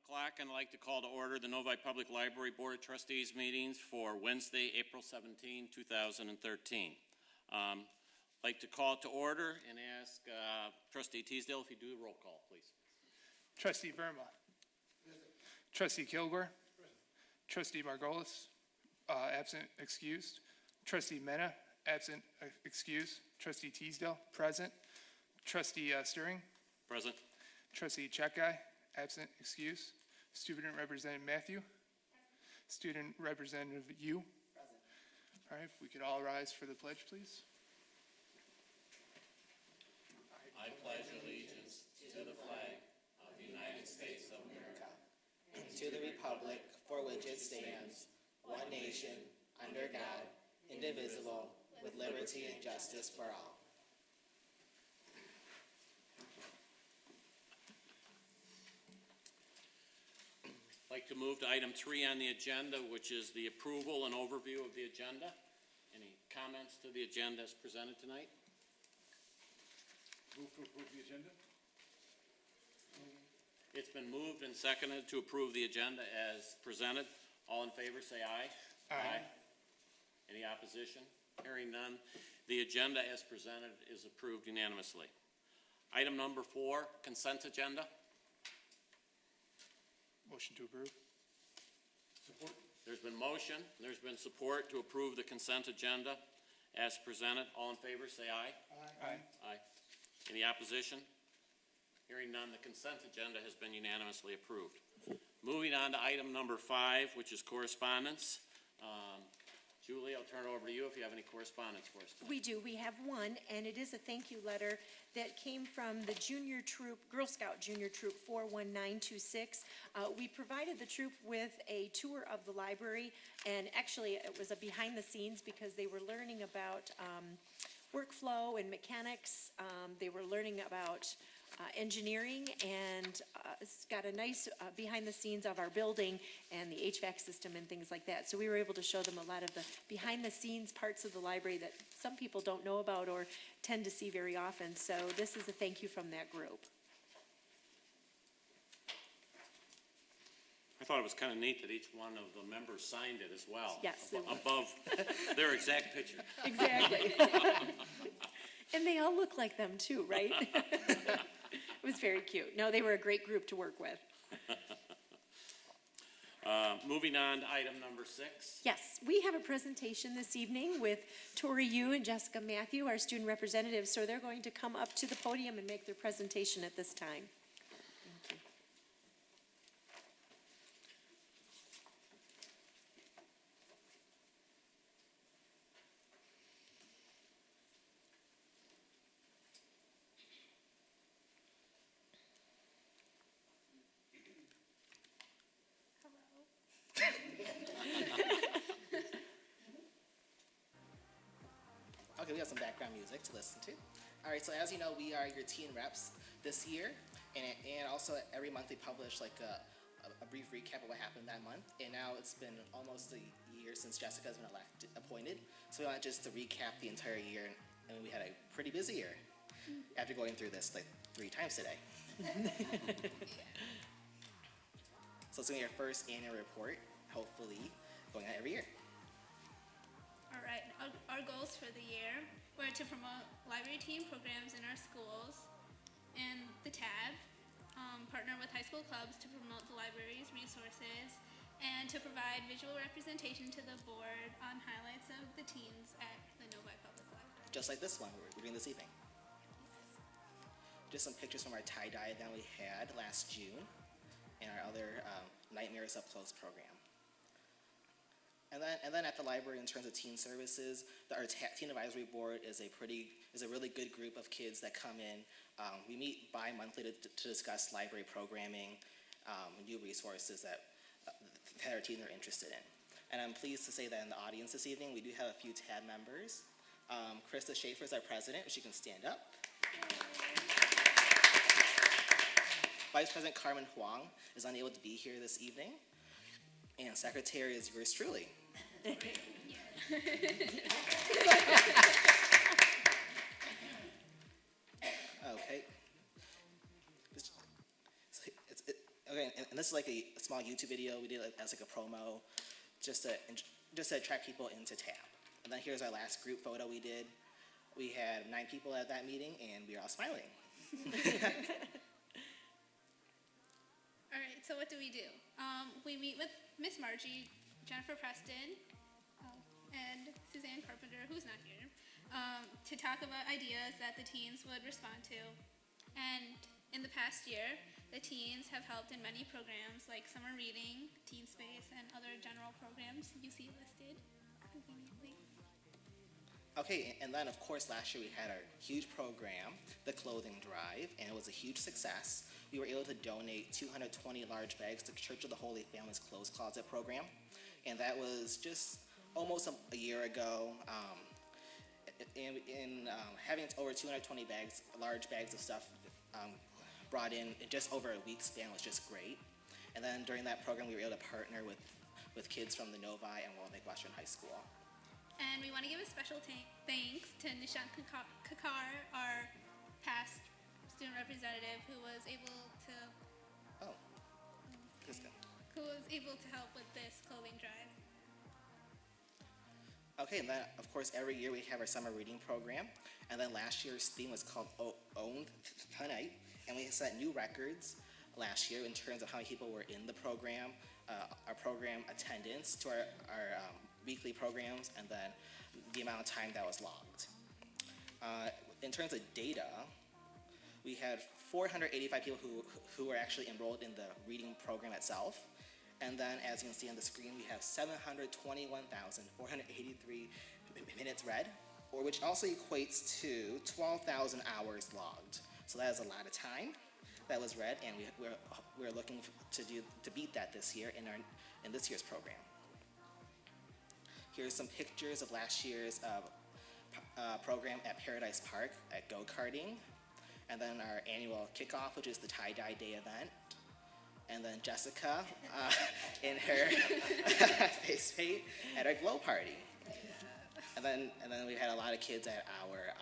o'clock, and I'd like to call to order the Novi Public Library Board of Trustees meetings for Wednesday, April 17, 2013. I'd like to call to order and ask Trustee Teasdale if you do a roll call, please. Trustee Verma. Trustee Kilgore. Trustee Margolis, absent, excused. Trustee Mena, absent, excused. Trustee Teasdale, present. Trustee Stirring. Present. Trustee Checkguy, absent, excused. Student Representative Matthew. Present. Student Representative Yu. Present. All right, if we could all rise for the pledge, please. I pledge allegiance to the flag of the United States of America and to the republic for which it stands, one nation, under God, indivisible, with liberty and justice for all. I'd like to move to item 3 on the agenda, which is the approval and overview of the agenda. Any comments to the agenda as presented tonight? Move to approve the agenda. It's been moved and seconded to approve the agenda as presented. All in favor, say aye. Aye. Any opposition? Hearing none, the agenda as presented is approved unanimously. Item number 4, consent agenda. Motion to approve. Support. There's been motion, there's been support to approve the consent agenda as presented. All in favor, say aye. Aye. Aye. Any opposition? Hearing none, the consent agenda has been unanimously approved. Moving on to item number 5, which is correspondence. Julie, I'll turn it over to you if you have any correspondence for us tonight. We do. We have one, and it is a thank you letter that came from the junior troop, Girl Scout Junior Troop 41926. We provided the troop with a tour of the library, and actually it was a behind the scenes because they were learning about workflow and mechanics. They were learning about engineering, and it's got a nice behind the scenes of our building and the HVAC system and things like that. So we were able to show them a lot of the behind the scenes parts of the library that some people don't know about or tend to see very often. So this is a thank you from that group. I thought it was kind of neat that each one of the members signed it as well. Yes, it was. Above their exact picture. Exactly. And they all look like them too, right? It was very cute. No, they were a great group to work with. Moving on to item number 6. Yes, we have a presentation this evening with Tori Yu and Jessica Matthew, our student representatives. So they're going to come up to the podium and make their presentation at this time. Thank you. Okay, we have some background music to listen to. All right, so as you know, we are your teen reps this year, and also every month we publish like a brief recap of what happened that month. And now it's been almost a year since Jessica's been appointed, so we want just to recap the entire year, and we had a pretty busy year after going through this like 3 times today. So it's gonna be our first annual report, hopefully going out every year. All right, our goals for the year were to promote library team programs in our schools, and the TAB, partner with high school clubs to promote the library's resources, and to provide visual representation to the board on highlights of the teens at the Novi Public Library. Just like this one we're doing this evening. Just some pictures from our tie-dye event we had last June, and our other Nightmares Up Close program. And then at the library, in terms of teen services, our teen advisory board is a really good group of kids that come in. We meet bi-monthly to discuss library programming, new resources that our teens are interested in. And I'm pleased to say that in the audience this evening, we do have a few TAB members. Krista Schaefer is our president, she can stand up. Vice President Carmen Huang is unable to be here this evening. And secretary is yours truly. Okay. Okay, Okay, and this is like a small YouTube video we did as like a promo, just to attract people into TAB. And then here's our last group photo we did. We had 9 people at that meeting, and we were all smiling. All right, so what do? We meet with Miss Margie, Jennifer Preston, and Suzanne Carpenter, who's not here, to talk about ideas that the teens would respond to. And in the past year, the teens have helped in many programs like summer reading, teen space, and other general programs you see listed conveniently. Okay, and then of course last year we had our huge program, the clothing drive, and it was a huge success. We were able to donate 220 large bags to Church of the Holy Family's Clothes Closet program, and that was just almost a year ago. Having over 220 bags, large bags of stuff brought in just over a week's span was just great. And then during that program, we were able to partner with kids from the Novi and Walnut Western High School. And we want to give a special thanks to Nishant Kakar, our past student representative, who was able to help with this clothing drive. Okay, and then of course every year we have our summer reading program, and then last year's theme was called Owned Tonight, and we set new records last year in terms of how many people were in the program, our program attendance to our weekly programs, and then the amount of time that was logged. In terms of data, we had 485 people who were actually enrolled in the reading program itself. And then, as you can see on the screen, we have 721,483 minutes read, which also equates to 12,000 hours logged. So that is a lot of time that was read, and we're looking to beat that this year in this year's program. Here's some pictures of last year's program at Paradise Park at go-karting, and then our annual kickoff, which is the tie-dye day event. And then Jessica in her face paint at our glow party. And then we had a lot of kids at our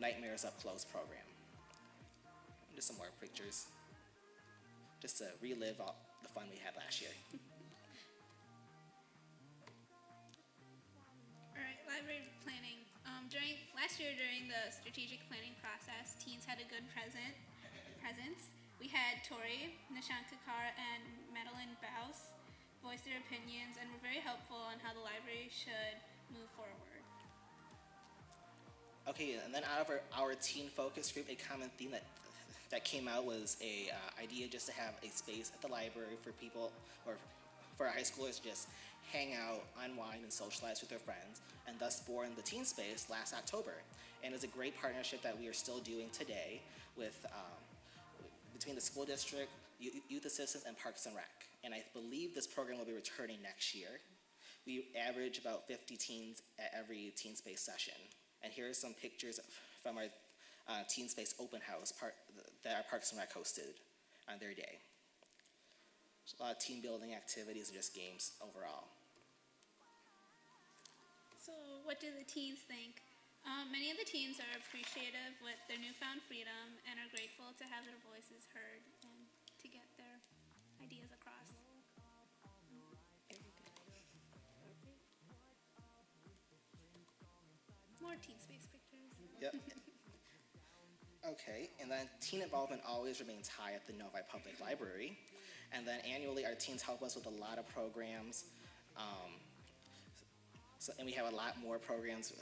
Nightmares Up Close program. Just some more pictures, just to relive all the fun we had last year. All right, library planning. Last year during the strategic planning process, teens had a good presence. We had Tori, Nishant Kakar, and Madeline Baus voice their opinions and were very helpful on how the library should move forward. Okay, and then out of our teen focus group, a common theme that came out was a idea just to have a space at the library for people, or for our high schoolers to just hang out, unwind, and socialize with their friends, and thus born the Teen Space last October. And it's a great partnership that we are still doing today with between the school district, youth assistance, and Parks and Rec. And I believe this program will be returning next year. We average about 50 teens at every Teen Space session. And here are some pictures from our Teen Space open house that our Parks and Rec hosted on their day. A lot of team building activities and just games overall. So what do the teens think? Many of the teens are appreciative with their newfound freedom and are grateful to have their voices heard and to get their ideas across. More Teen Space pictures. Yep. Okay, and then teen involvement always remains high at the Novi Public Library. And then annually, our teens help us with a lot of programs. And we have a lot more programs,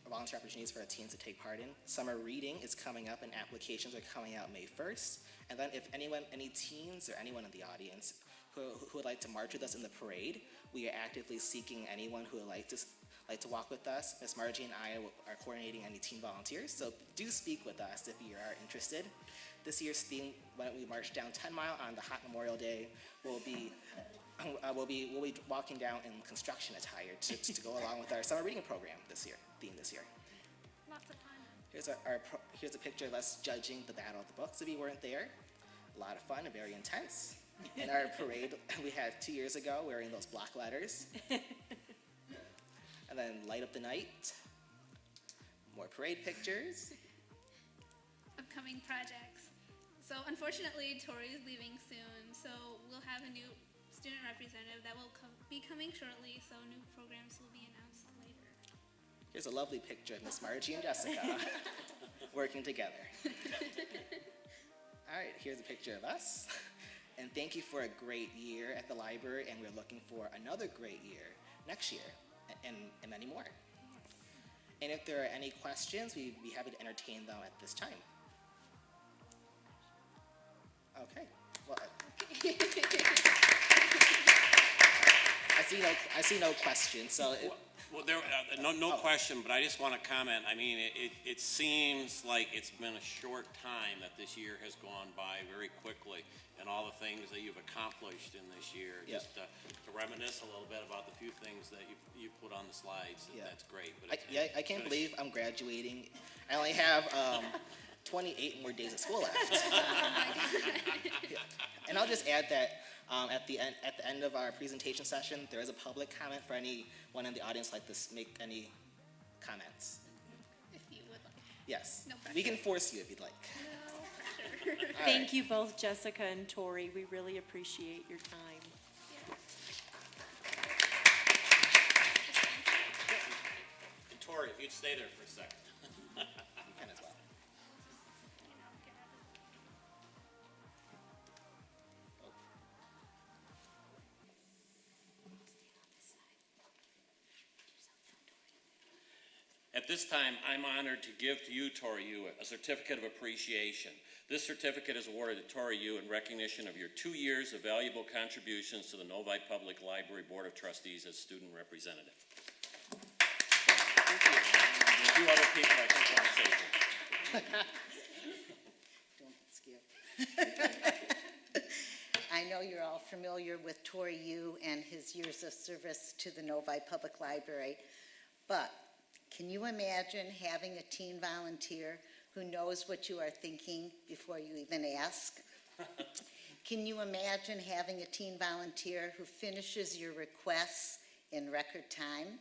volunteer opportunities for our teens to take part in. Summer reading is coming up, and applications are coming out May 1st. And then if any teens or anyone in the audience who would like to march with us in the parade, we are actively seeking anyone who would like to walk with us. Ms. Margie and I are coordinating any teen volunteers, so do speak with us if you are interested. This year's theme, when we march down 10 Mile on the hot Memorial Day, will be we'll be walking down in construction attire to go along with our summer reading program this year. Lots of fun. Here's a picture of us judging the Battle of the Books. If you weren't there, a lot of fun and very intense. In our parade we had 2 years ago, wearing those block letters. And then Light Up the Night. More parade pictures. Upcoming projects. So unfortunately, Tori is leaving soon, so we'll have a new student representative that will be coming shortly, so new programs will be announced later. Here's a lovely picture of Miss Margie and Jessica working together. All right, here's a picture of us. And thank you for a great year at the library, and we're looking for another great year next year, and many more. And if there are any questions, we'd be happy to entertain them at this time. Okay. Well, I see no questions. So, Well, there, no question, but I just want to comment. I mean, it seems like it's been a short time that this year has gone by very quickly, and all the things that you've accomplished in this year. Yeah. Just to reminisce a little bit about the few things that you put on the slides. Yeah. That's great. But I can't believe I'm graduating. I only have 28 more days of school left. Yeah. And I'll just add that at the end of our presentation session, there is a public comment for anyone in the audience like to make any comments. If you would like. Yes. No pressure. We can force you if you'd like. No pressure. All Thank right. you both, Jessica and Tori. We really appreciate your time. And Tori, if you'd stay there for a second. You can as well. At this time, I'm honored to give to you, Tori Yu, a certificate of appreciation. This certificate is awarded to Tori Yu in recognition of your 2 years of valuable contributions to the Novi Public Library Board of Trustees as student representative. Thank you. There's a few other people I think want to say things. Don't skip. I know you're all familiar with Tori Yu and his years of service to the Novi Public Library, but can you imagine having a teen volunteer who knows what you are thinking before you even ask? Can you imagine having a teen volunteer who finishes your requests in record time?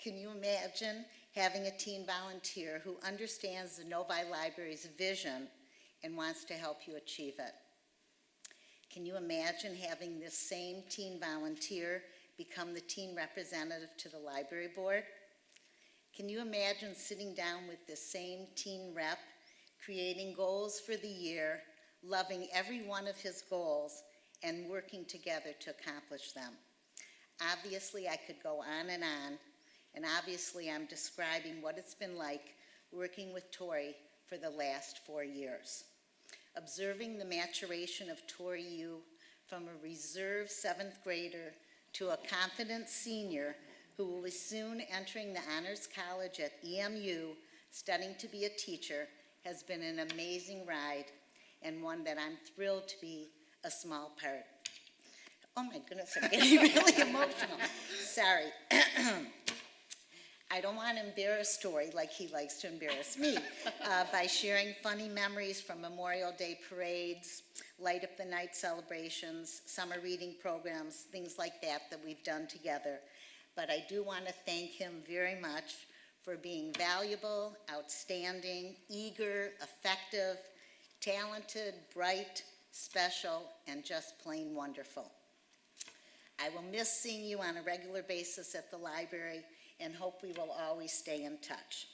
Can you imagine having a teen volunteer who understands the Novi Library's vision and wants to help you achieve it? Can you imagine having this same teen volunteer become the teen representative to the library board? Can you imagine sitting down with the same teen rep, creating goals for the year, loving every one of his goals, and working together to accomplish them? Obviously, I could go on, and obviously I'm describing what it's been like working with Tori for the last 4 years. Observing the maturation of Tori Yu from a reserved 7th grader to a confident senior who will be soon entering the Honors College at EMU, studying to be a teacher, has been an amazing ride, and one that I'm thrilled to be a small part. Oh my goodness, I'm getting really emotional. Sorry. I don't want to embarrass Tori like he likes to embarrass me by sharing funny memories from Memorial Day parades, light up the night celebrations, summer reading programs, things like that we've done together. But I do want to thank him very much for being valuable, outstanding, eager, effective, talented, bright, special, and just plain wonderful. I will miss seeing you on a regular basis at the library and hope we will always stay in touch.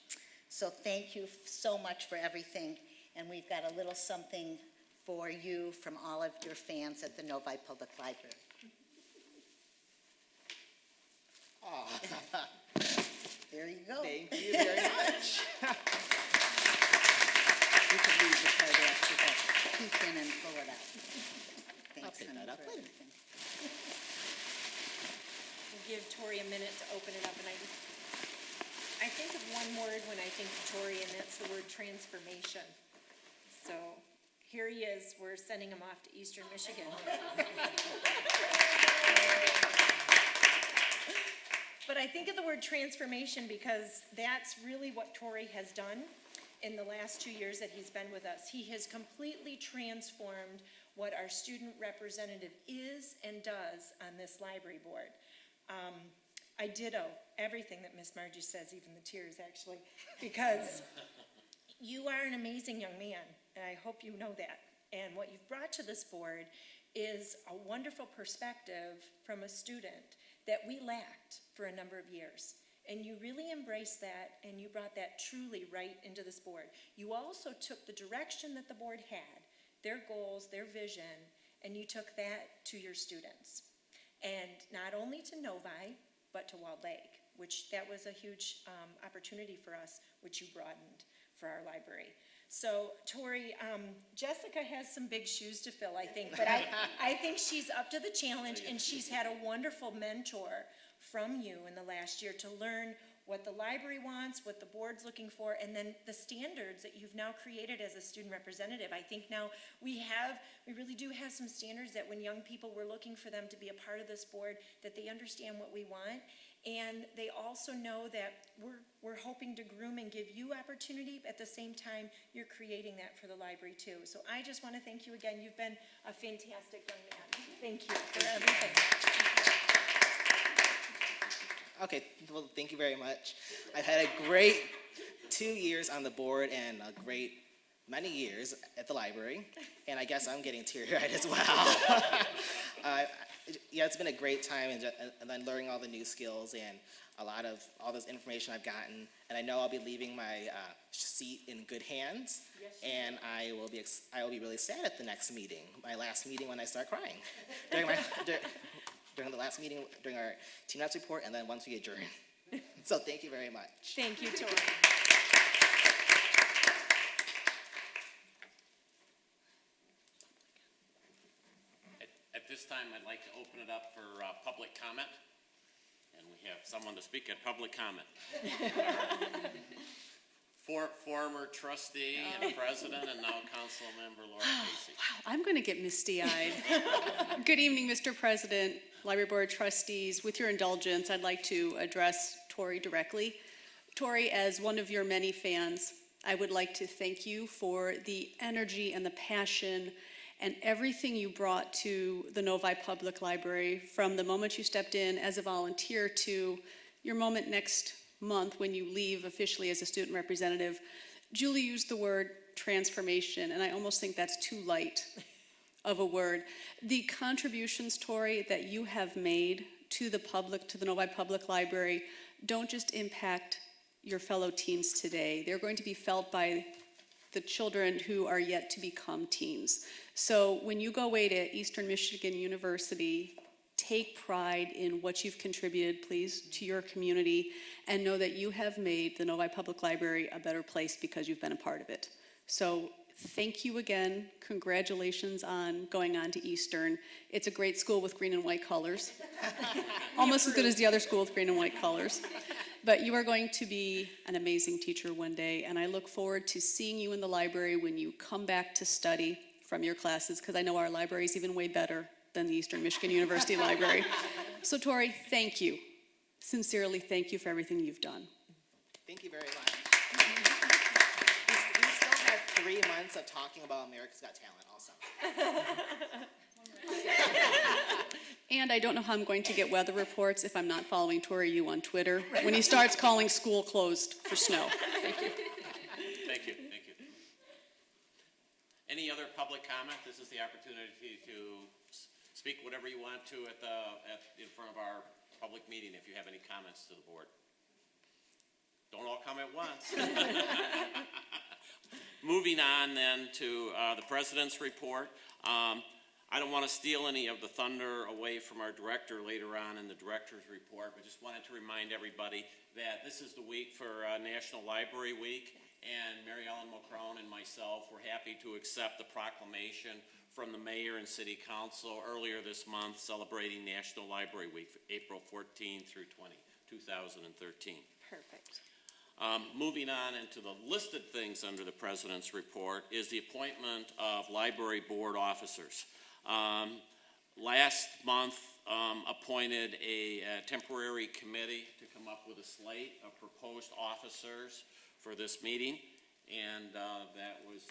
So thank you so much for everything, and we've got a little something for you from all of your fans at the Novi Public Library. There you go. Thank you very much. You can read the card after that. Peek in and pull it out. Thanks, pick honey, that up for later. everything. We'll give Tori a minute to open it up, and I think of one word when I think of Tori, and that's the word transformation. So here he is. We're sending him off to Eastern Michigan. But I think of the word transformation because that's really what Tori has done in the last 2 years that he's been with us. He has completely transformed what our student representative is and does on this library board. I ditto everything that Miss Margie says, even the tears actually, because you are an amazing young man. and I hope you know that. And what you've brought to this board is a wonderful perspective from a student that we lacked for a number of years. And you really embraced that, and you brought that truly right into this board. You also took the direction that the board had, their goals, their vision, and you took that to your students. And not only to Novi, but to Walled Lake, which that was a huge opportunity for us, which you broadened for our library. So, Tori, Jessica has some big shoes to fill, I think, but I think she's up to the challenge, and she's had a wonderful mentor from you in the last year to learn what the library wants, what the board's looking for, and then the standards that you've now created as a student representative. I think now we really do have some standards that when young people, we're looking for them to be a part of this board, that they understand what we want. And they also know that we're hoping to groom and give you opportunity. At the same time, you're creating that for the library too. So I just want to thank you again. You've been a fantastic young man. Thank you for everything. Okay, well, thank you very much. I've had a great 2 years on the board and a great many years at the library, and I guess I'm getting teary-eyed as well. Yeah, it's been a great time, and then learning all the new skills and a lot of all this information I've gotten, and I know I'll be leaving my seat in good hands, and I will be really sad at the next meeting, my last meeting, when I start crying during the last meeting, during our team notes report, and then once we adjourn. So thank you very much. Thank you, Tori. At this time, I'd like to open it up for public comment. And we have someone to speak at public comment. Former trustee and president, and now council member Laura Casey. Wow, I'm going to get misty-eyed. Good evening, Mr. President, Library Board trustees. With your indulgence, I'd like to address Tori directly. Tori, as one of your many fans, I would like to thank you for the energy and the passion and everything you brought to the Novi Public Library from the moment you stepped in as a volunteer to your moment next month when you leave officially as a student representative. Julie used the word transformation, and I almost think that's too light of a word. The contributions, Tori, that you have made to the public, to the Novi Public Library, don't just impact your fellow teens today. They're going to be felt by the children who are yet to become teens. So when you go away to Eastern Michigan University, take pride in what you've contributed, please, to your community, and know that you have made the Novi Public Library a better place because you've been a part of it. So thank you again. Congratulations on going on to Eastern. It's a great school with green and white colors. Almost as good as the other school with green and white colors. But you are going to be an amazing teacher one day, and I look forward to seeing you in the library when you come back to study from your classes, because I know our library is even way better than the Eastern Michigan University Library. So Tori, thank you. Sincerely, thank you for everything you've done. Thank you very much. We still have 3 months of talking about America's Got Talent also. And I don't know how I'm going to get weather reports if I'm not following Tori Yu on Twitter when he starts calling school closed for snow. Thank you. Thank you, thank you. Any other public comment? This is the opportunity to speak whatever you want to in front of our public meeting if you have any comments to the board. Don't all come at once. Moving on then to the president's report. I don't want to steal any of the thunder away from our director later on in the director's report, but just wanted to remind everybody that this is the week for National Library Week, and Mary Ellen Mulcrone and myself were happy to accept the proclamation from the mayor and city council earlier this month celebrating National Library Week, April 14 through 2013. Perfect. Moving on into the listed things under the president's report is the appointment of library board officers. Last month appointed a temporary committee to come up with a slate of proposed officers for this meeting, and that was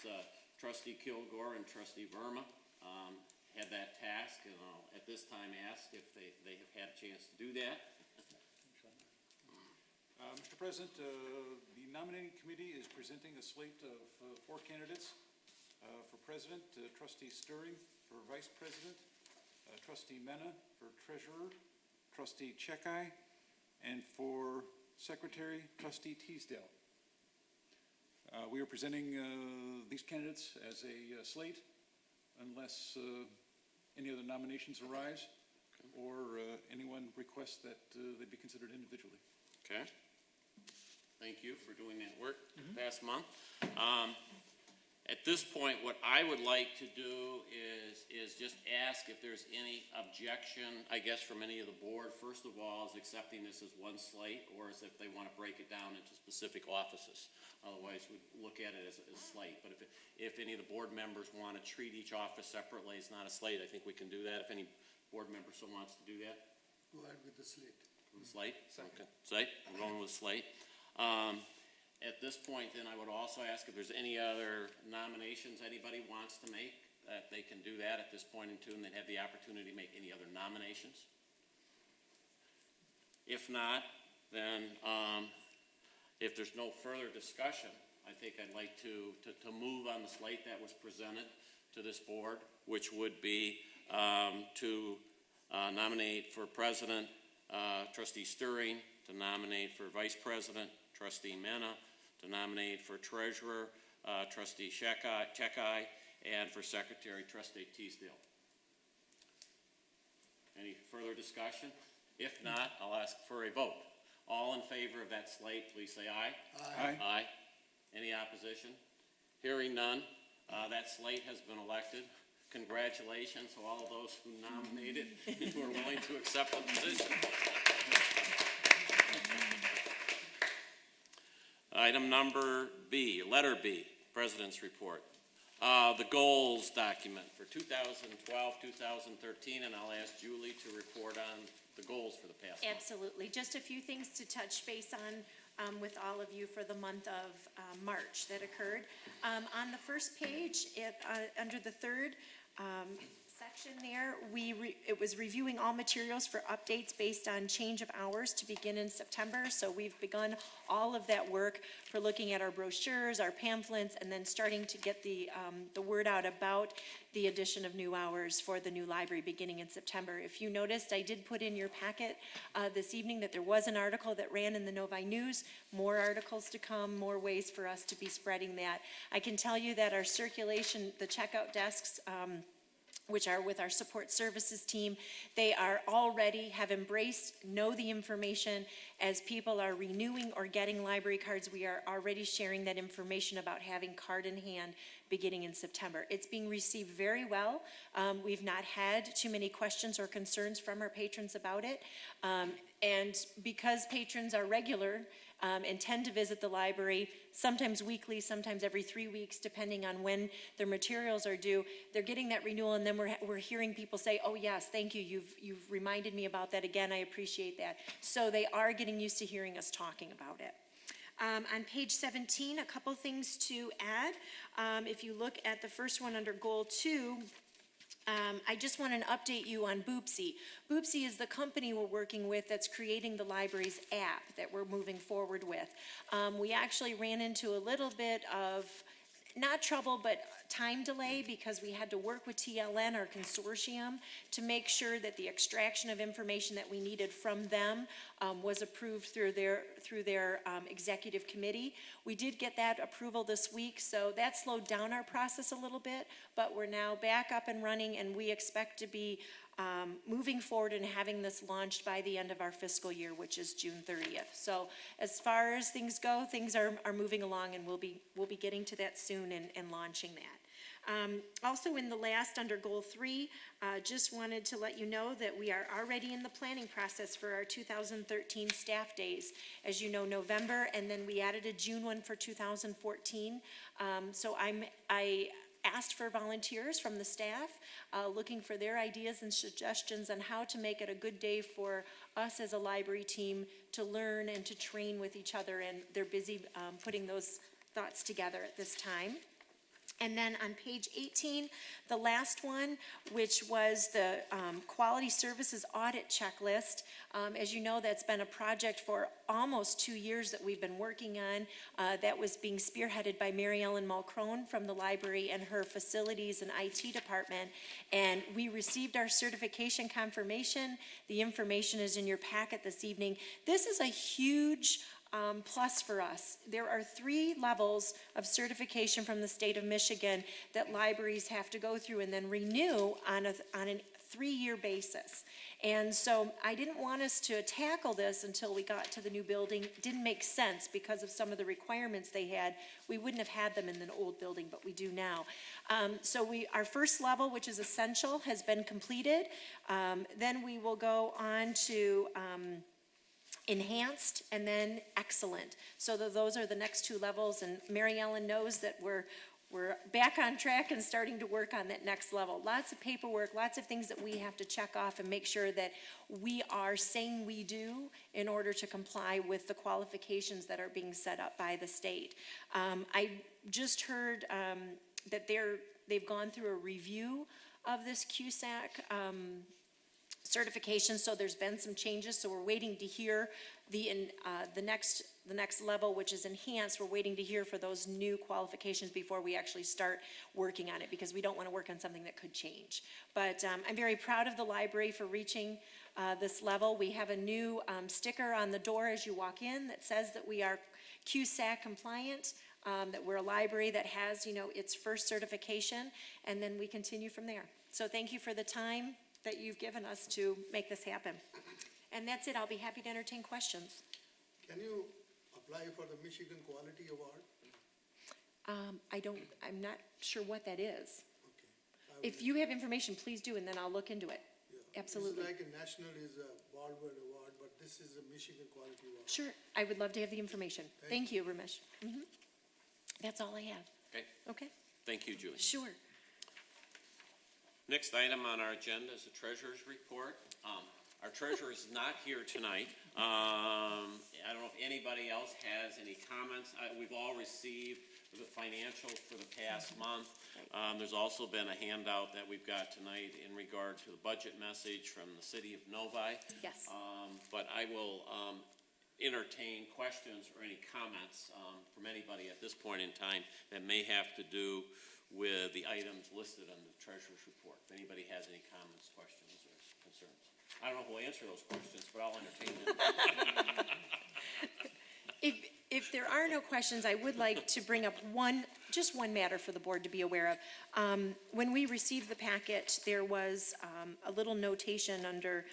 Trustee Kilgore and Trustee Verma had that task, and I'll at this time ask if they have had a chance to do that. Mr. President, the nominating committee is presenting a slate of 4 candidates. For President, Trustee Stirring. For Vice President, Trustee Mena. For Treasurer, Trustee Checkeye. And for Secretary, Trustee Teasdale. We are presenting these candidates as a slate unless any other nominations arise or anyone requests that they be considered individually. Okay. Thank you for doing that work past month. At this point, what I would like to do is just ask if there's any objection, I guess, from any of the board. First of all, is accepting this as one slate, or as if they want to break it down into specific offices. Otherwise, we'd look at it as a slate. But if any of the board members want to treat each office separately, it's not a slate, I think we can do that. If any board member so wants to do that. Go ahead with the slate. Slate? Okay. Slate? I'm going with slate. At this point, then, I would also ask if there's any other nominations anybody wants to make, that they can do that at this point in time, and they'd have the opportunity to make any other nominations. If not, then, if there's no further discussion, I think I'd like to move on the slate that was presented to this board, which would be to nominate for President Trustee Stirring, to nominate for Vice President Trustee Mena, to nominate for Treasurer Trustee Checkeye, and for Secretary Trustee Teasdale. Any further discussion? If not, I'll ask for a vote. All in favor of that slate, please say aye. Aye. Aye. Any opposition? Hearing none, that slate has been elected. Congratulations to all of those who nominated and who are willing to accept the position. Item number B, letter B, President's Report. The goals document for 2012-2013, and I'll ask Julie to report on the goals for the past month. Absolutely. Just a few things to touch base on with all of you for the month of March that occurred. On the first page, under the third section there, it was reviewing all materials for updates based on change of hours to begin in September. So we've begun all of that work for looking at our brochures, our pamphlets, and then starting to get the word out about the addition of new hours for the new library beginning in September. If you noticed, I did put in your packet this evening that there was an article that ran in the Novi News, more articles to come, more ways for us to be spreading that. I can tell you that our circulation, the checkout desks, which are with our support services team, they are already have embraced, know the information. As people are renewing or getting library cards, we are already sharing that information about having card in hand beginning in September. It's being received very well. We've not had too many questions or concerns from our patrons about it. And because patrons are regular and tend to visit the library, sometimes weekly, sometimes every 3 weeks, depending on when their materials are due, they're getting that renewal, and then we're hearing people say, oh yes, thank you, you've reminded me about that again, I appreciate that. So they are getting used to hearing us talking about it. On page 17, a couple things to add. If you look at the first one under goal 2, I just want to update you on Boopsy. Boopsy is the company we're working with that's creating the library's app that we're moving forward with. We actually ran into a little bit of, not trouble, but time delay because we had to work with TLN, our consortium, to make sure that the extraction of information that we needed from them was approved through their executive committee. We did get that approval this week, so that slowed down our process a little bit, but we're now back up and running, and we expect to be moving forward and having this launched by the end of our fiscal year, which is June 30th. So as far as things go, things are moving along, and we'll be getting to that soon and launching that. Also in the last, under goal 3, just wanted to let you know that we are already in the planning process for our 2013 staff days. As you know, November, and then we added a June one for 2014. So I asked for volunteers from the staff, looking for their ideas and suggestions on how to make it a good day for us as a library team to learn and to train with each other, and they're busy putting those thoughts together at this time. And then on page 18, the last one, which was the quality services audit checklist. As you know, that's been a project for almost 2 years that we've been working on. That was being spearheaded by Mary Ellen Mulcrone from the library and her facilities and IT department. And we received our certification confirmation. The information is in your packet this evening. This is a huge plus for us. There are 3 levels of certification from the state of Michigan that libraries have to go through and then renew on a 3-year basis. And so I didn't want us to tackle this until we got to the new building. It didn't make sense because of some of the requirements they had. We wouldn't have had them in the old building, but we do now. So our first level, which is essential, has been completed. Then we will go on to enhanced, and then excellent. So those are the next 2 levels, and Mary Ellen knows that we're back on track and starting to work on that next level. Lots of paperwork, lots of things that we have to check off and make sure that we are saying we do in order to comply with the qualifications that are being set up by the state. I just heard that they've gone through a review of this QSAC certification, so there's been some changes, so we're waiting to hear the next level, which is enhanced. We're waiting to hear for those new qualifications before we actually start working on it, because we don't want to work on something that could change. But I'm very proud of the library for reaching this level. We have a new sticker on the door as you walk in that says that we are QSAC compliant, that we're a library that has, its first certification, and then we continue from there. So thank you for the time that you've given us to make this happen. And that's it. I'll be happy to entertain questions. Can you apply for the Michigan Quality Award? I'm not sure what that is. Okay. If you have information, please do, and then I'll look into it. Yeah. Absolutely. It's like a national is a Baldwin Award, but this is a Michigan Quality Award. Sure. I would love to have the information. Thank you, Ramesh. That's all I have. Okay, Okay? thank you, Julie. Sure. Next item on our agenda is the treasurer's report. Our treasurer is not here tonight. I don't know if anybody else has any comments. We've all received the financials for the past month. There's also been a handout that we've got tonight in regard to the budget message from the city of Novi. Yes. But I will entertain questions or any comments from anybody at this point in time that may have to do with the items listed on the treasurer's report. If anybody has any comments, questions, or concerns. I don't know if we'll answer those questions, but I'll entertain them. If there are no questions, I would like to bring up just one matter for the board to be aware of. When we received the packet, there was a little notation under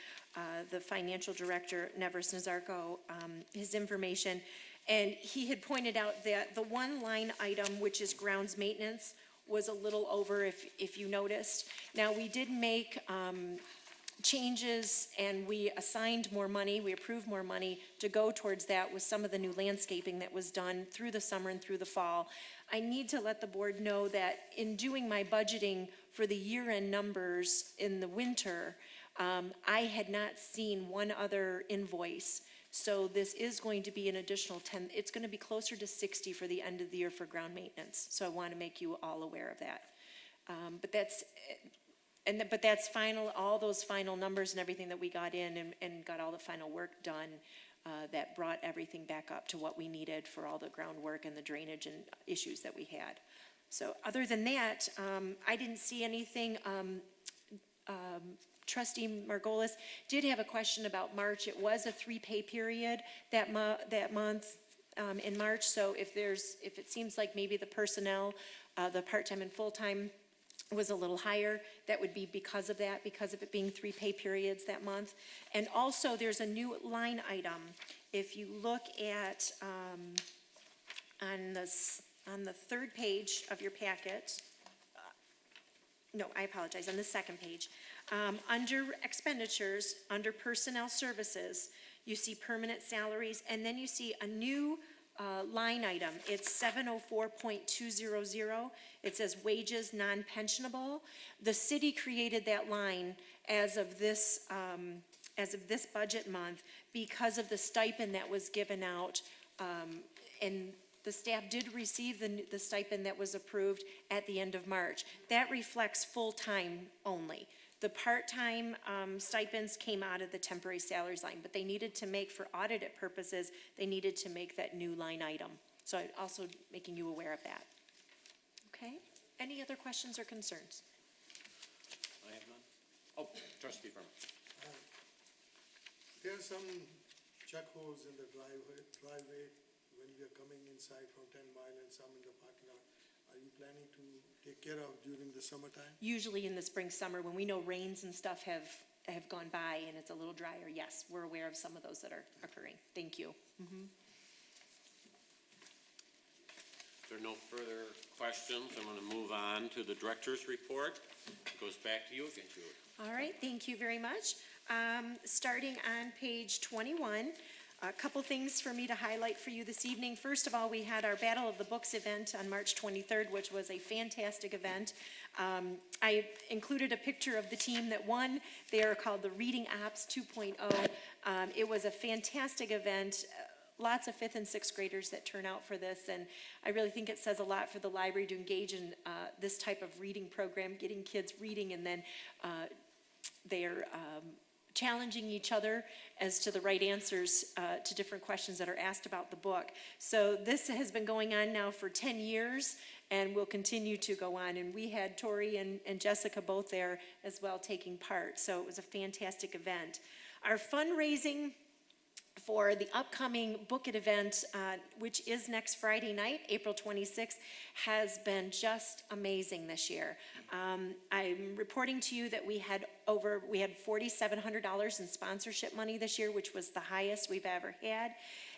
the financial director, Nevers Nazarko, his information, and he had pointed out that the one line item, which is grounds maintenance, was a little over, if you noticed. Now, we did make changes, and we assigned more money, we approved more money to go towards that with some of the new landscaping that was done through the summer and through the fall. I need to let the board know that in doing my budgeting for the year-end numbers in the winter, I had not seen one other invoice. So this is going to be an additional 10, it's going to be closer to 60 for the end of the year for ground maintenance. So I want to make you all aware of that. But that's final, all those final numbers and everything that we got in and got all the final work done that brought everything back up to what we needed for all the groundwork and the drainage and issues that we had. So other than that, I didn't see anything. Trustee Margolis did have a question about March. It was a 3-pay period that month in March. So if it seems like maybe the personnel, the part-time and full-time was a little higher, that would be because of that, because of it being 3-pay periods that month. And also there's a new line item. If you look at on the third page of your packet, no, I apologize, on the second page. Under expenditures, under personnel services, you see permanent salaries, and then you see a new line item. It's 704.200. It says wages non-pensionable. The city created that line as of this budget month because of the stipend that was given out, and the staff did receive the stipend that was approved at the end of March. That reflects full-time only. The part-time stipends came out of the temporary salaries line, but they needed to make, for audited purposes, they needed to make that new line item. So I'm also making you aware of that. Okay? Any other questions or concerns? I have none. Oh, trustee Berman. There are some check holes in the driveway when we are coming inside from 10 Mile and some in the parking lot. Are you planning to take care of during the summertime? Usually in the spring, summer, when we know rains and stuff have gone by and it's a little drier, yes, we're aware of some of those that are occurring. Thank you. If there are no further questions, I'm going to move on to the director's report. It goes back to you again, Julie. All right, thank you very much. Starting on page 21, a couple things for me to highlight for you this evening. First of all, we had our Battle of the Books event on March 23rd, which was a fantastic event. I included a picture of the team that won. They are called the Reading Ops 2.0. It was a fantastic event. Lots of 5th and 6th graders that turn out for this, and I really think it says a lot for the library to engage in this type of reading program, getting kids reading, and then they're challenging each other as to the right answers to different questions that are asked about the book. So this has been going on now for 10 years and will continue to go on. And we had Tori and Jessica both there as well taking part. So it was a fantastic event. Our fundraising for the upcoming Book It event, which is next Friday night, April 26th, has been just amazing this year. I'm reporting to you that we had $4,700 in sponsorship money this year, which was the highest we've ever had.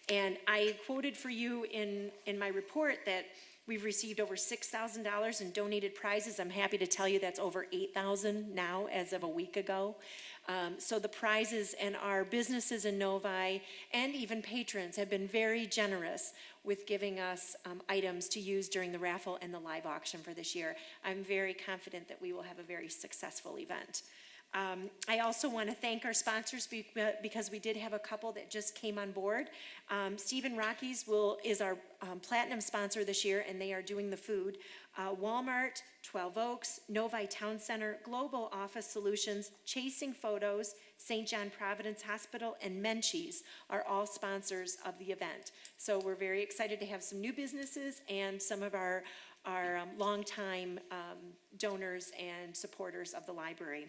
And I quoted for you in my report that we've received over $6,000 in donated prizes. I'm happy to tell you that's over $8,000 now as of a week ago. So the prizes and our businesses in Novi and even patrons have been very generous with giving us items to use during the raffle and the live auction for this year. I'm very confident that we will have a very successful event. I also want to thank our sponsors because we did have a couple that just came on board. Stephen Rockies is our platinum sponsor this year, and they are doing the food. Walmart, 12 Oaks, Novi Town Center, Global Office Solutions, Chasing Photos, St. John Providence Hospital, and Menchie's are all sponsors of the event. So we're very excited to have some new businesses and some of our longtime donors and supporters of the library.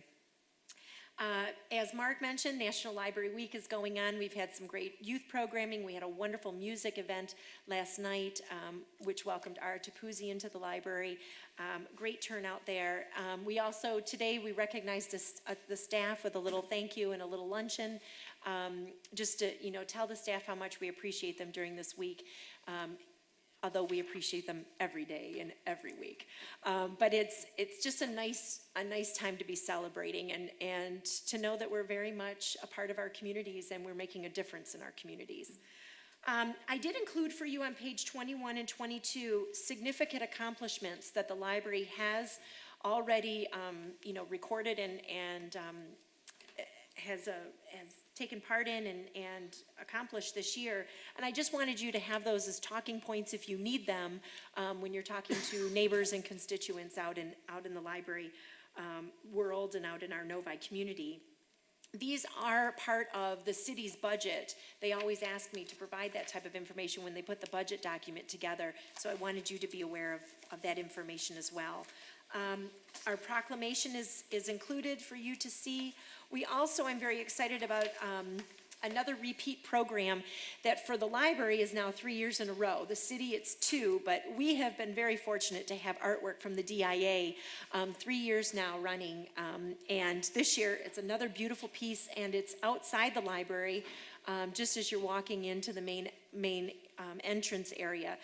As Mark mentioned, National Library Week is going on. We've had some great youth programming. We had a wonderful music event last night, which welcomed Ara Tapuzzi into the library. Great turnout there. Today we recognized the staff with a little thank you and a little luncheon, just to tell the staff how much we appreciate them during this week. Although we appreciate them every day and every week. But it's just a nice time to be celebrating and to know that we're very much a part of our communities and we're making a difference in our communities. I did include for you on page 21 and 22 significant accomplishments that the library has already recorded and has taken part in and accomplished this year. And I just wanted you to have those as talking points if you need them when you're talking to neighbors and constituents out in the library world and out in our Novi community. These are part of the city's budget. They always ask me to provide that type of information when they put the budget document together. So I wanted you to be aware of that information as well. Our proclamation is included for you to see. We also, I'm very excited about another repeat program that for the library is now 3 years in a row. The city, it's 2, but we have been very fortunate to have artwork from the DIA 3 years now running. And this year, it's another beautiful piece, and it's outside the library, just as you're walking into the main entrance area.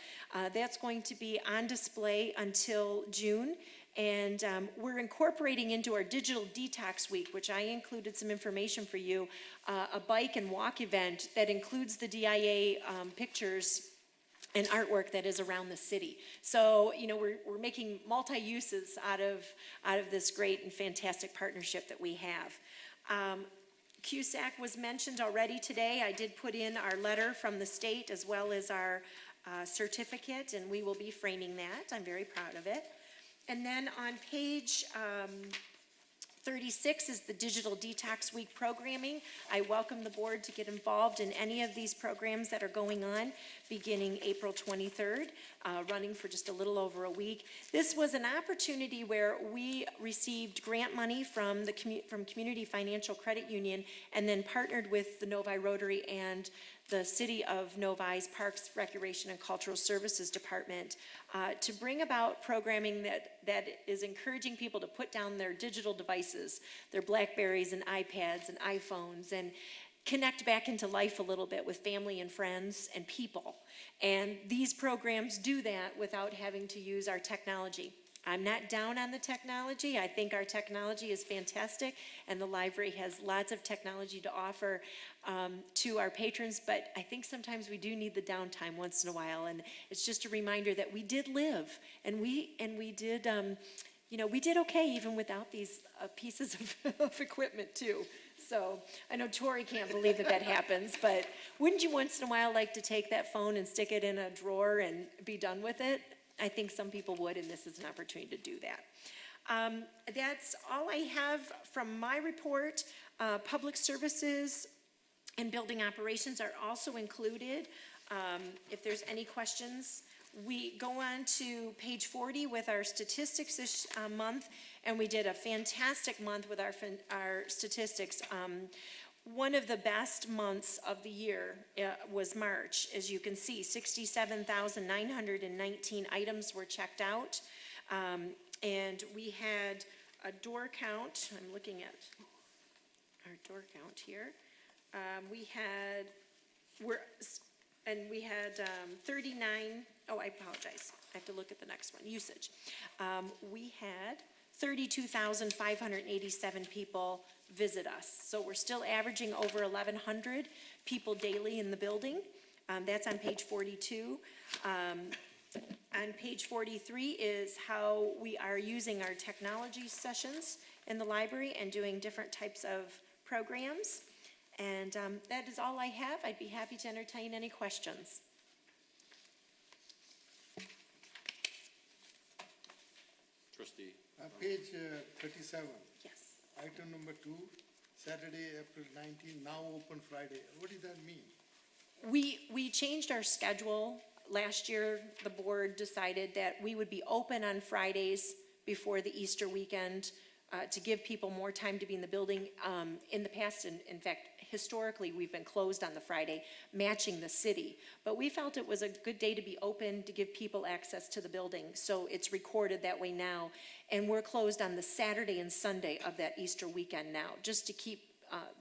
That's going to be on display until June. And we're incorporating into our digital detox week, which I included some information for you, a bike and walk event that includes the DIA pictures and artwork that is around the city. So, we're making multi-uses out of this great and fantastic partnership that we have. CUSAC was mentioned already today. I did put in our letter from the state as well as our certificate, and we will be framing that. I'm very proud of it. And then on page 36 is the Digital Detox Week programming. I welcome the board to get involved in any of these programs that are going on beginning April 23rd, running for just a little over a week. This was an opportunity where we received grant money from Community Financial Credit Union and then partnered with the Novi Rotary and the City of Novi's Parks, Recreation, and Cultural Services Department to bring about programming that is encouraging people to put down their digital devices, their Blackberries and iPads and iPhones, and connect back into life a little bit with family and friends and people. And these programs do that without having to use our technology. I'm not down on the technology. I think our technology is fantastic, and the library has lots of technology to offer to our patrons, but I think sometimes we do need the downtime once in a while, and it's just a reminder that we did live, and we did, we did okay even without these pieces of equipment too. So I know Tori can't believe that happens, but wouldn't you once in a while like to take that phone and stick it in a drawer and be done with it? I think some people would, and this is an opportunity to do that. That's all I have from my report. Public services and building operations are also included. If there's any questions, we go on to page 40 with our statistics this month, and we did a fantastic month with our statistics. One of the best months of the year was March. As you can see, 67,919 items were checked out. And we had a door count. I'm looking at our door count here. We had 39, oh, I apologize. I have to look at the next one, usage. We had 32,587 people visit us. So we're still averaging over 1,100 people daily in the building. That's on page 42. On page 43 is how we are using our technology sessions in the library and doing different types of programs. And that is all I have. I'd be happy to entertain any questions. Trustee. Page 37, Yes. item number 2, Saturday, April 19, now open Friday. What does that mean? We changed our schedule. Last year, the board decided that we would be open on Fridays before the Easter weekend to give people more time to be in the building. In the past, in fact, historically, we've been closed on the Friday, matching the city. But we felt it was a good day to be open, to give people access to the building. So it's recorded that way now. And we're closed on the Saturday and Sunday of that Easter weekend now, just to keep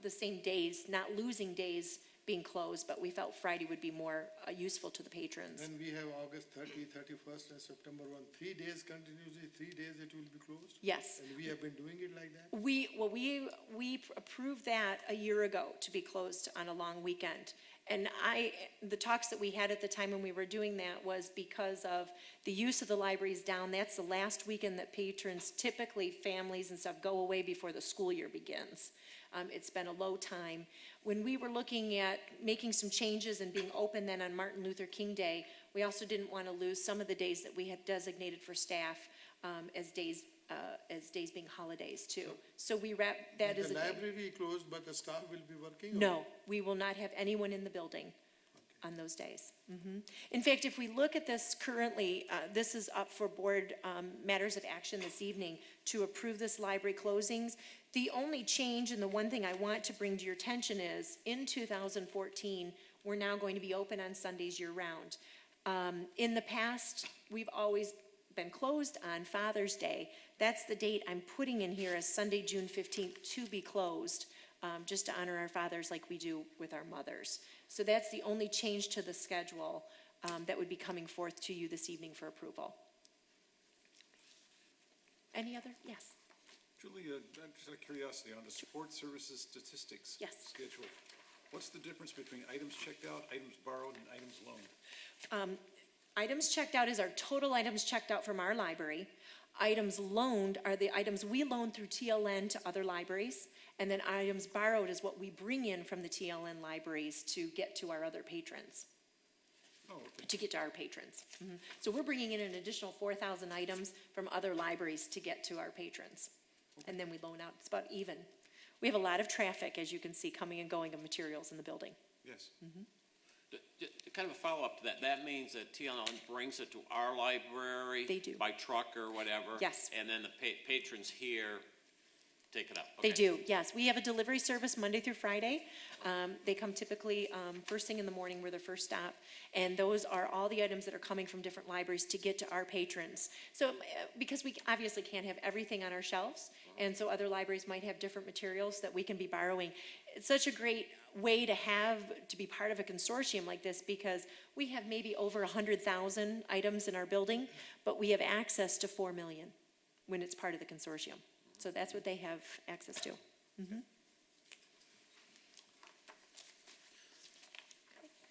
the same days, not losing days being closed, but we felt Friday would be more useful to the patrons. Then we have August 30, 31st, and September 1. 3 days continuously, 3 days it will be closed? Yes. And we have been doing it like that? We approved that a year ago to be closed on a long weekend. And the talks that we had at the time when we were doing that was because of the use of the libraries down. That's the last weekend that patrons, typically families and stuff, go away before the school year begins. It's been a low time. When we were looking at making some changes and being open then on Martin Luther King Day, we also didn't want to lose some of the days that we had designated for staff as days being holidays too. So we wrap that as a The day. library closed, but the staff will be working? No, we will not have anyone in the building on those days. In fact, if we look at this currently, this is up for board matters of action this evening to approve this library closings. The only change, and the one thing I want to bring to your attention is, in 2014, we're now going to be open on Sundays year-round. In the past, we've always been closed on Father's Day. That's the date I'm putting in here as Sunday, June 15th, to be closed, just to honor our fathers like we do with our mothers. So that's the only change to the schedule that would be coming forth to you this evening for approval. Any other? Yes. Julie, just out of curiosity, on the support services statistics Yes. schedule, what's the difference between items checked out, items borrowed, and items loaned? Items checked out is our total items checked out from our library. Items loaned are the items we loan through TLN to other libraries, and then items borrowed is what we bring in from the TLN libraries to get to our other patrons. Oh, okay. to get to our patrons. So we're bringing in an additional 4,000 items from other libraries to get to our patrons. And then we loan out, it's about even. We have a lot of traffic, as you can see, coming and going of materials in the building. Yes. Kind of a follow-up to that, that means that TLN brings it to our library? They do. By truck or whatever? Yes. And then the patrons here take it up? They Okay. do, yes. We have a delivery service Monday through Friday. They come typically first thing in the morning, we're their first stop. And those are all the items that are coming from different libraries to get to our patrons. So, because we obviously can't have everything on our shelves, and so other libraries might have different materials that we can be borrowing. It's such a great way to be part of a consortium like this, because we have maybe over 100,000 items in our building, but we have access to 4 million when it's part of the consortium. So that's what they have access to.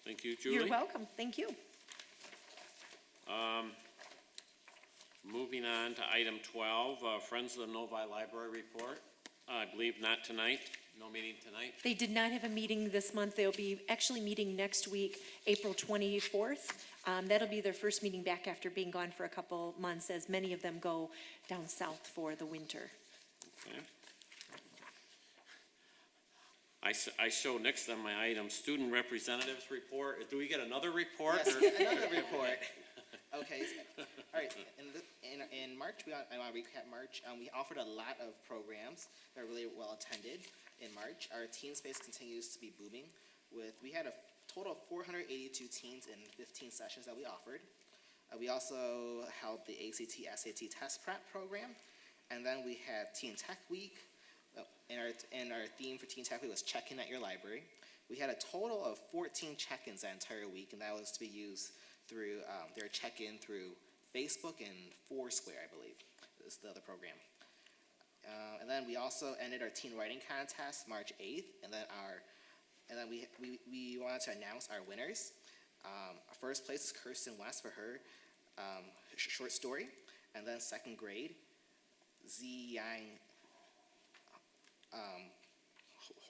Thank you, Julie. You're welcome, thank you. Moving on to item 12, Friends of the Novi Library Report. I believe not tonight, no meeting tonight. They did not have a meeting this month. They'll be actually meeting next week, April 24th. That'll be their first meeting back after being gone for a couple months, as many of them go down south for the winter. Okay. I show next on my item, Student Representatives Report. Do we get another report? Yes, or- another report. Okay, all right, in March, I want to recap March. We offered a lot of programs that are really well attended in March. Our teen space continues to be booming. We had a total of 482 teens in 15 sessions that we offered. We also held the ACT, SAT test prep program, and then we had Teen Tech Week, and our theme for Teen Tech Week was check-in at your library. We had a total of 14 check-ins that entire week, and that was to be used through their check-in through Facebook and Foursquare, I believe, is the other program. And then we also ended our teen writing contest March 8th, and then we wanted to announce our winners. Our first place is Kirsten West for her short story, and then second grade, Ziyang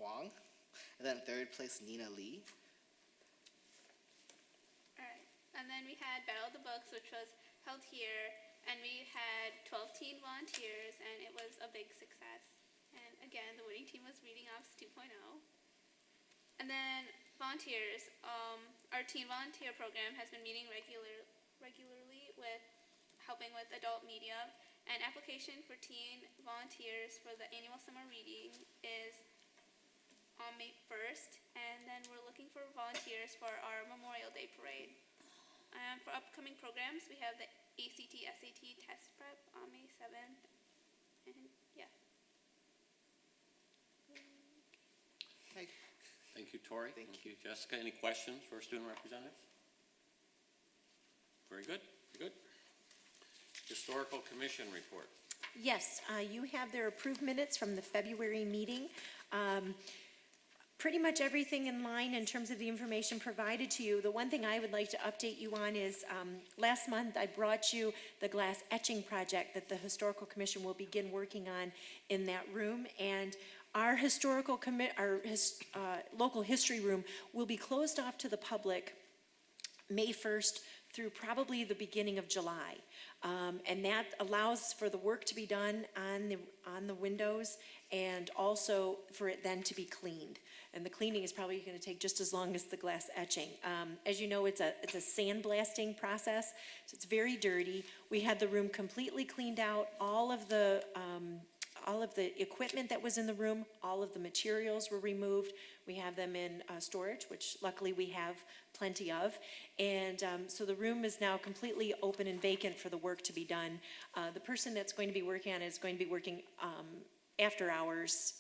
Huang, and then third place, Nina Lee. Alright, and then we had Battle of the Books, which was held here, and we had 12 teen volunteers, and it was a big success. And again, the winning team was Reading Ops 2.0. And then volunteers, our teen volunteer program has been meeting regularly with helping with adult media, and application for teen volunteers for the annual summer reading is on May 1st, and then we're looking for volunteers for our Memorial Day parade. For upcoming programs, we have the ACT, SAT test prep on May 7th, and yeah. Hey, Thank you, Tori. Thank you, Jessica. Any questions for student representatives? Very good, very good. Historical Commission report. Yes, you have their approved minutes from the February meeting. Pretty much everything in line in terms of the information provided to you. The one thing I would like to update you on is last month I brought you the glass etching project that the Historical Commission will begin working on in that room. And our local history room will be closed off to the public May 1st through probably the beginning of July. And that allows for the work to be done on the windows, and also for it then to be cleaned. And the cleaning is probably going to take just as long as the glass etching. As you know, it's a sandblasting process, so it's very dirty. We had the room completely cleaned out. All of the equipment that was in the room, all of the materials were removed. We have them in storage, which luckily we have plenty of. And so the room is now completely open and vacant for the work to be done. The person that's going to be working on it is going to be working after hours,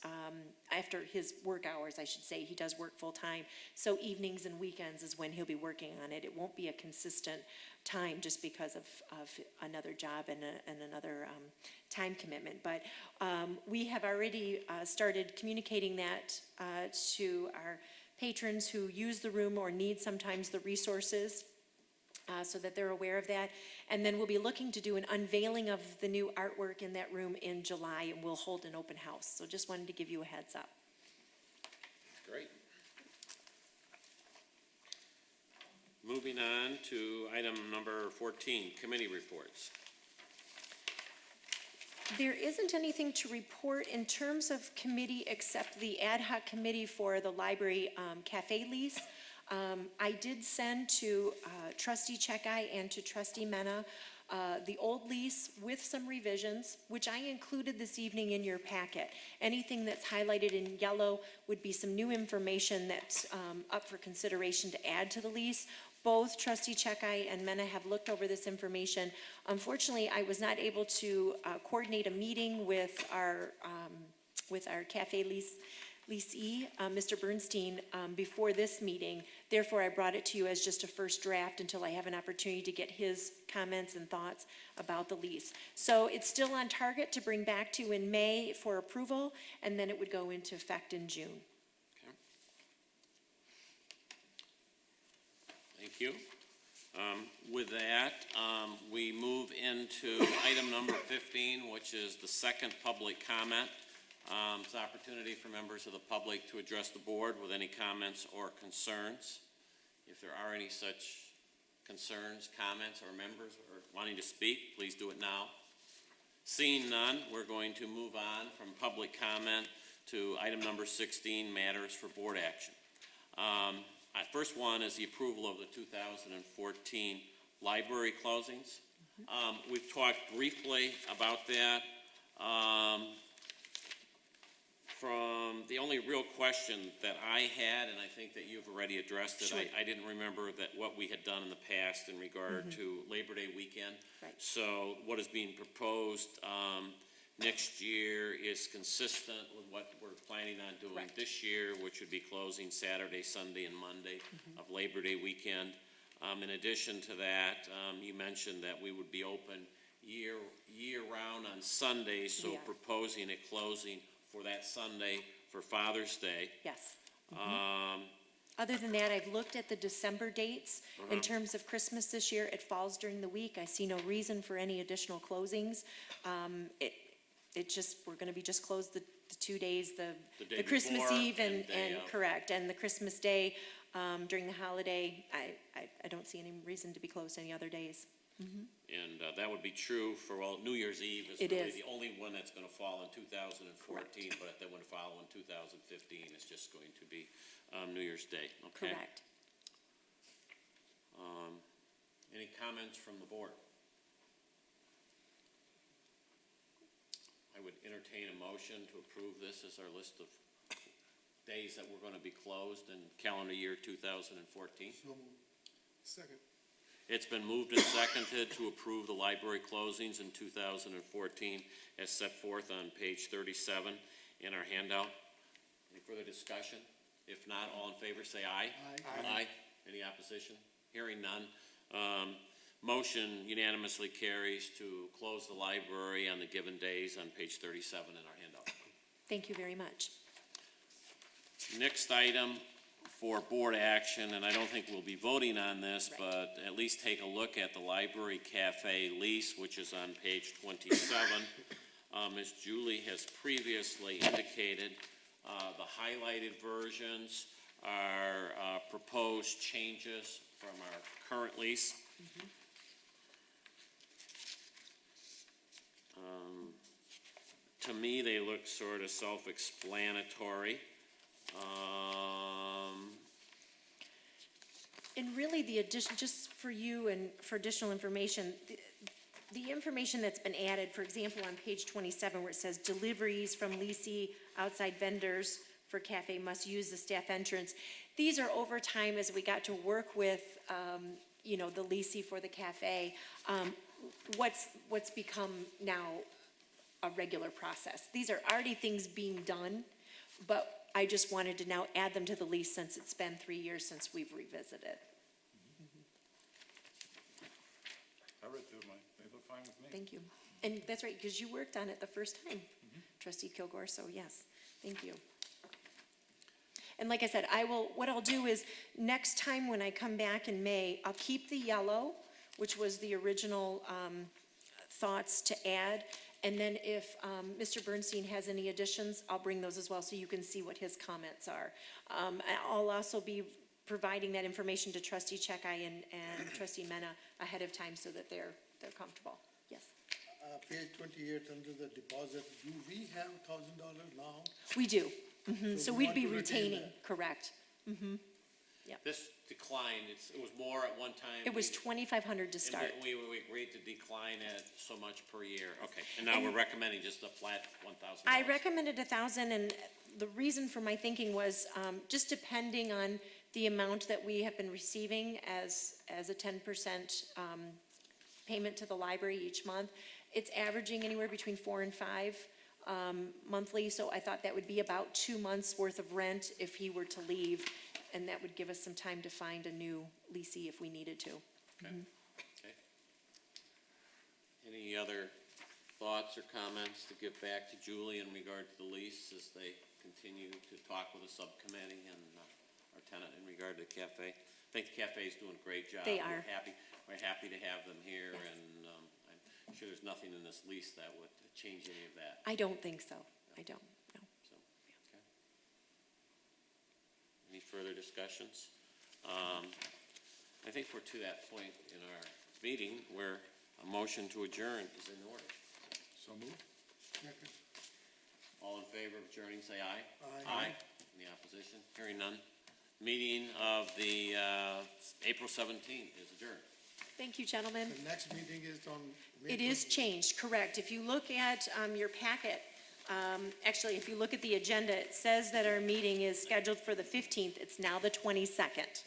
after his work hours, I should say. He does work full-time, so evenings and weekends is when he'll be working on it. It won't be a consistent time just because of another job and another time commitment. But we have already started communicating that to our patrons who use the room or need sometimes the resources, so that they're aware of that. And then we'll be looking to do an unveiling of the new artwork in that room in July, and we'll hold an open house. So just wanted to give you a heads up. Great. Moving on to item number 14, committee reports. There isn't anything to report in terms of committee except the ad hoc committee for the library cafe lease. I did send to trustee Checkeye and to trustee Mena the old lease with some revisions, which I included this evening in your packet. Anything that's highlighted in yellow would be some new information that's up for consideration to add to the lease. Both trustee Checkeye and Mena have looked over this information. Unfortunately, I was not able to coordinate a meeting with our cafe leasee, Mr. Bernstein, before this meeting. Therefore, I brought it to you as just a first draft until I have an opportunity to get his comments and thoughts about the lease. So it's still on target to bring back to you in May for approval, and then it would go into effect in June. Thank you. With that, we move into item number 15, which is the second public comment. It's an opportunity for members of the public to address the board with any comments or concerns. If there are any such concerns, comments, or members or wanting to speak, please do it now. Seeing none, we're going to move on from public comment to item number 16, matters for board action. First one is the approval of the 2014 library closings. We've talked briefly about that. From the only real question that I had, and I think that you've already addressed it, Sure. I didn't remember that what we had done in the past in regard to Labor Day weekend. Right. So what is being proposed next year is consistent with what we're planning on doing Correct. this year, which would be closing Saturday, Sunday, and Monday of Labor Day weekend. In addition to that, you mentioned that we would be open year-round on Sundays, so Yeah. proposing a closing for that Sunday for Father's Day. Yes. Other than that, I've looked at the December dates. In terms of Christmas this year, it falls during the week. I see no reason for any additional closings. We're gonna be just closed the 2 days, the day Christmas before Eve and day and of. correct, and the Christmas Day, during the holiday. I don't see any reason to be closed any other days. And that would be true for, well, New Year's Eve is It really is. the only one that's going to fall in 2014, but then would follow in 2015 is just going to be New Year's Day, okay? Correct. Any comments from the board? I would entertain a motion to approve this as our list of days that we're going to be closed in calendar year 2014. So moved. Second. It's been moved and seconded to approve the library closings in 2014 as set forth on page 37 in our handout. Any further discussion? If not, all in favor say aye. Aye. Any opposition? Hearing none. Motion unanimously carries to close the library on the given days on page 37 in our handout. Thank you very much. Next item for board action, and I don't think we'll be voting on this, but at least take a look at the library cafe lease, which is on page 27. As Julie has previously indicated, the highlighted versions are proposed changes from our current lease. To me, they look sort of self-explanatory. And really, the addition, just for you and for additional information, the information that's been added, for example, on page 27, where it says deliveries from leasee outside vendors for cafe must use the staff entrance. These are over time as we got to work with, the leasee for the cafe. What's become now a regular process. These are already things being done, but I just wanted to now add them to the lease since it's been 3 years since we've revisited. I read through mine, they look fine with me. Thank you. And that's right, because you worked on it the first time, trustee Kilgore, so yes, thank you. And like I said, what I'll do is, next time when I come back in May, I'll keep the yellow, which was the original thoughts to add, and then if Mr. Bernstein has any additions, I'll bring those as well, so you can see what his comments are. I'll also be providing that information to trustee Checkeye and trustee Mena ahead of time so that they're comfortable. Yes. Page 28, under the deposit, do we have $1,000 now? We do. So we we'd want be to retain retaining, that. correct. This decline, it was more at one time. It was 2,500 to start. And we agreed to decline at so much per year, okay. And now we're recommending just a flat $1,000. I recommended 1,000, and the reason for my thinking was, just depending on the amount that we have been receiving as a 10%, payment to the library each month, it's averaging anywhere between 4 and 5, monthly, so I thought that would be about 2 months' worth of rent if he were to leave, and that would give us some time to find a new leasee if we needed to. Okay. Okay. Any other thoughts or comments to give back to Julie in regard to the lease as they continue to talk with the subcommittee and our tenant in regard to the cafe? I think the cafe is doing a great job. They are. We're happy to have them here, Yes. and I'm sure there's nothing in this lease that would change any of that. I don't think so. I don't, no. So, okay. Any further discussions? I think we're to that point in our meeting where a motion to adjourn is in order. So moved. All in favor of adjourning, say aye. Aye. Any opposition? Hearing none. Meeting of the April 17th is adjourned. Thank you, gentlemen. The next meeting is on May It is 20. changed, correct. If you look at your packet, actually, if you look at the agenda, it says that our meeting is scheduled for the 15th. It's now the 22nd.